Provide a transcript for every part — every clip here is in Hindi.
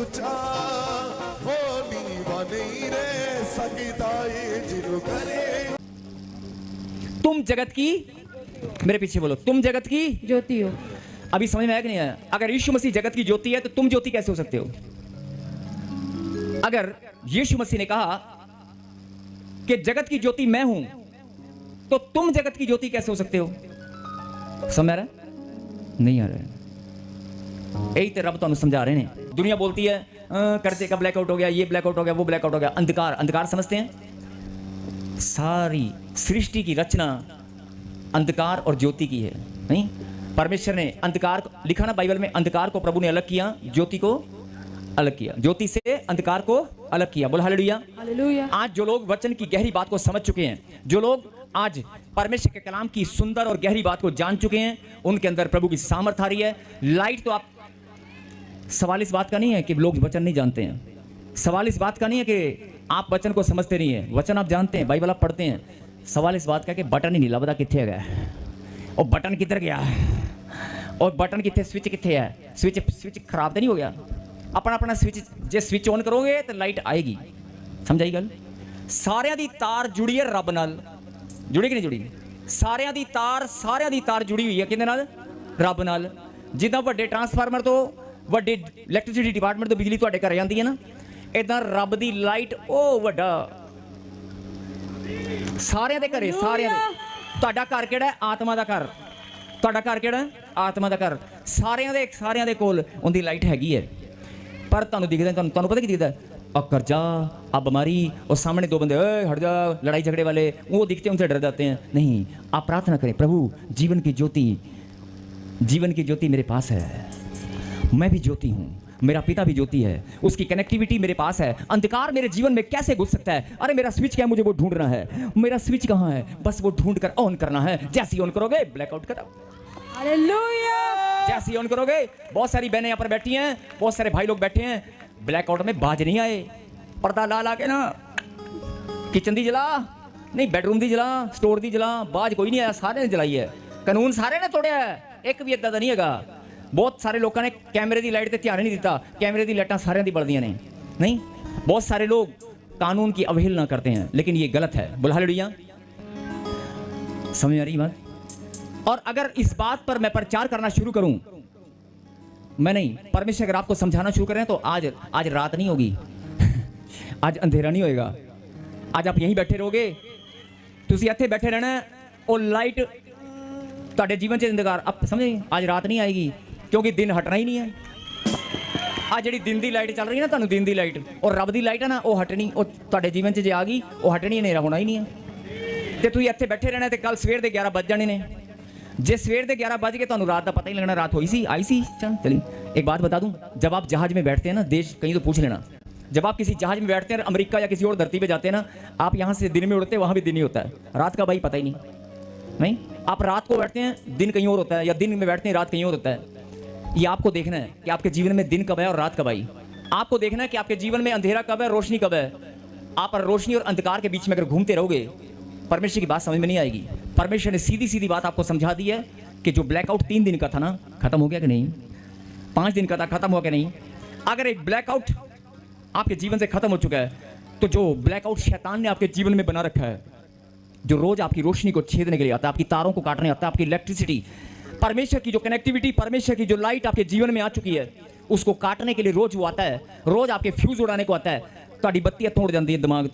सोचा होनी वा नहीं रे सकता ये जिनु करे। तुम जगत की, मेरे पीछे बोलो, तुम जगत की ज्योति हो। अभी समझ में आया कि नहीं आया? अगर यीशु मसीह जगत की ज्योति है तो तुम ज्योति कैसे हो सकते हो? अगर यीशु मसीह ने कहा कि जगत की ज्योति मैं हूं तो तुम जगत की ज्योति कैसे हो सकते हो? समझ आ रहा है? नहीं आ रहा है। यही तो रब तो समझा रहे हैं। दुनिया बोलती है कर्जे का ब्लैकआउट हो गया, ये ब्लैकआउट हो गया, वो ब्लैकआउट हो गया। अंधकार, अंधकार समझते हैं? सारी सृष्टि की रचना अंधकार और ज्योति की है। नहीं, परमेश्वर ने अंधकार को, लिखा ना बाइबल में, अंधकार को प्रभु ने अलग किया, ज्योति को अलग किया, ज्योति से अंधकार को अलग किया। बोल हालेलुया। हालेलुया। आज जो लोग वचन की गहरी बात को समझ चुके हैं, जो लोग आज परमेश्वर के कलाम की सुंदर और गहरी बात को जान चुके हैं, उनके अंदर प्रभु की सामर्थ आ रही है। लाइट तो आप, सवाल इस बात का नहीं है कि लोग वचन नहीं जानते हैं, सवाल इस बात का नहीं है कि आप वचन को समझते नहीं है, वचन आप जानते हैं, बाइबल आप पढ़ते हैं। सवाल इस बात का कि बटन ही नहीं लभदा किथे गया, और बटन किधर गया, और बटन किथे, स्विच किथे है, स्विच खराब तो नहीं हो गया? अपना अपना स्विच जे स्विच ऑन करोगे तो लाइट आएगी। समझाई गल? सारियां दी तार जुड़ी है रब नाल, जुड़ी कि नहीं जुड़ी? सारियां दी तार जुड़ी हुई है किहदे नाल? रब नाल। जिद्दां वड्डे ट्रांसफार्मर तो, वड्डे इलैक्ट्रिसिटी डिपार्टमेंट तो बिजली तुहाडे घर जांदी है ना, इदां रब दी लाइट ओ वड्डा सारियां दे घरे, सारियां दे। तुहाडा घर किहड़ा है? आत्मा दा घर। तुहाडा घर किहड़ा है? आत्मा दा घर। सारियां दे कोल उनदी लाइट हैगी है, पर तुहानूं दिखदा, तुहानूं पता की दिखदा? कर्जा, अब बीमारी, और सामने दो बंदे हट जा, लड़ाई झगड़े वाले, वो दिखते हैं, उनसे डर जाते हैं। नहीं, आप प्रार्थना करें, प्रभु जीवन की ज्योति मेरे पास है, मैं भी ज्योति हूँ, मेरा पिता भी ज्योति है, उसकी कनेक्टिविटी मेरे पास है। अंधकार मेरे जीवन में कैसे घुस सकता है? अरे मेरा स्विच क्या है, मुझे वो ढूंढना है। मेरा स्विच कहाँ है? बस वो ढूंढ कर ऑन करना है। जैसे ही ऑन करोगे ब्लैकआउट करो। हालेलुया। जैसे ही ऑन करोगे, बहुत सारी बहनें यहाँ पर बैठी हैं, बहुत सारे भाई लोग बैठे हैं, ब्लैकआउट में बाज नहीं आए। पर्दा ला के ना किचन दी जला नहीं, बेडरूम दी जला, स्टोर दी जला, बाज कोई नहीं आया, सारे ने जलाई है। कानून सारे ने तोड़िया है, एक भी इदा नहीं है। बहुत सारे लोगों ने कैमरे की लाइट से ध्यान नहीं दिता, कैमरे की लाइटां सारियां दी बलदियां ने। नहीं, बहुत सारे लोग कानून की अवहेलना करते हैं, लेकिन ये गलत है। बोल हालेलुया। समझ आ रही बात? और अगर इस बात पर मैं प्रचार करना शुरू करूं, मैं नहीं, परमेश्वर अगर आपको समझाना शुरू करें तो आज रात नहीं होगी आज अंधेरा नहीं होएगा। आज आप यहीं बैठे रहोगे, तुसी इत्थे बैठे रहना है, और लाइट तुहाडे जीवन च अंधकार, आप समझे? आज रात नहीं आएगी, क्योंकि दिन हटना ही नहीं है। आज जिहड़ी दिन दी लाइट चल रही है ना, तुहानूं दिन दी लाइट और रब दी लाइट है ना, वो हटनी, वो तुहाडे जीवन च जे आ गई, वो हटनी, हनेरा होना ही नहीं है। ते तुसीं इत्थे बैठे रहना, ते कल सवेर दे 11 बज जाने ने। जे सवेर दे 11 बज गए, तुहानूं रात का पता ही लगना, रात हुई सी, आई सी। चली एक बात बता दूं, जब आप जहाज में बैठते हैं ना, देश कहीं तो पूछ लेना, जब आप किसी जहाज में बैठते हैं, अमेरिका या किसी और धरती पे जाते हैं ना, आप यहाँ से दिन में उड़ते हैं, वहाँ भी दिन ही होता है, रात का भाई पता ही नहीं। आप रात को बैठते हैं, दिन कहीं और होता है, या दिन में बैठते हैं, रात कहीं और होता है। ये आपको देखना है कि आपके जीवन में दिन कब है और रात कब आई। आपको देखना है कि आपके जीवन में अंधेरा कब है, रोशनी कब है। आप रोशनी और अंधकार के बीच में अगर घूमते रहोगे, परमेश्वर की बात समझ में नहीं आएगी। परमेश्वर ने सीधी सीधी बात आपको समझा दी है कि जो ब्लैकआउट 3 दिन का था ना, खत्म हो गया कि नहीं? 5 दिन का था, खत्म हो गया नहीं? अगर एक ब्लैकआउट आपके जीवन से खत्म हो चुका है, तो जो ब्लैकआउट शैतान ने आपके जीवन में बना रखा है, जो रोज आपकी रोशनी को छेदने के लिए आता है, आपकी तारों को काटने आता है, आपकी इलेक्ट्रिसिटी, परमेश्वर की जो कनेक्टिविटी, परमेश्वर की जो लाइट आपके जीवन में आ चुकी है, उसको काटने के लिए रोज वो आता है, रोज आपके फ्यूज उड़ाने को आता है। तो बत्तियां तोड़ जाती है, दिमाग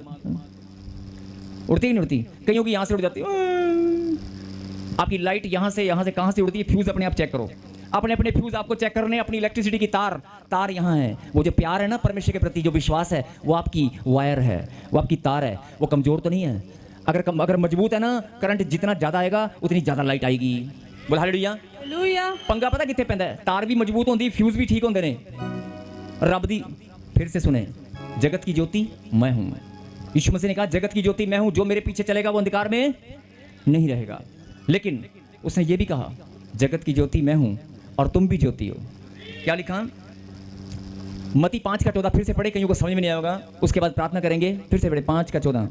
उड़ती नहीं उड़ती? कईयों की यहाँ से उड़ जाती है, आपकी लाइट यहाँ से कहाँ से उड़ती है? फ्यूज अपने आप चेक करो, अपने फ्यूज आपको चेक करने, अपनी इलेक्ट्रिसिटी की तार यहाँ है। वो जो प्यार है ना परमेश्वर के प्रति, जो विश्वास है, वो आपकी वायर है, वो आपकी तार है, वो कमजोर तो नहीं है। अगर मजबूत है ना, करंट जितना ज्यादा आएगा उतनी ज्यादा लाइट आएगी। बोल हालेलुया। पंगा पता कित्थे पैंदा है? तार भी मजबूत होंदी, फ्यूज भी ठीक होंदे ने। रब दी, फिर से सुने, जगत की ज्योति मैं हूं। यीशु मसीह ने कहा जगत की ज्योति मैं हूं, जो मेरे पीछे चलेगा वो अंधकार में नहीं रहेगा। लेकिन उसने ये भी कहा जगत की ज्योति मैं हूं और तुम भी ज्योति हो। क्या लिखा? मत्ती 5 का 14 फिर से पढ़े, कईयों को समझ में नहीं आएगा, उसके बाद प्रार्थना करेंगे। फिर से पढ़े 5 का 14।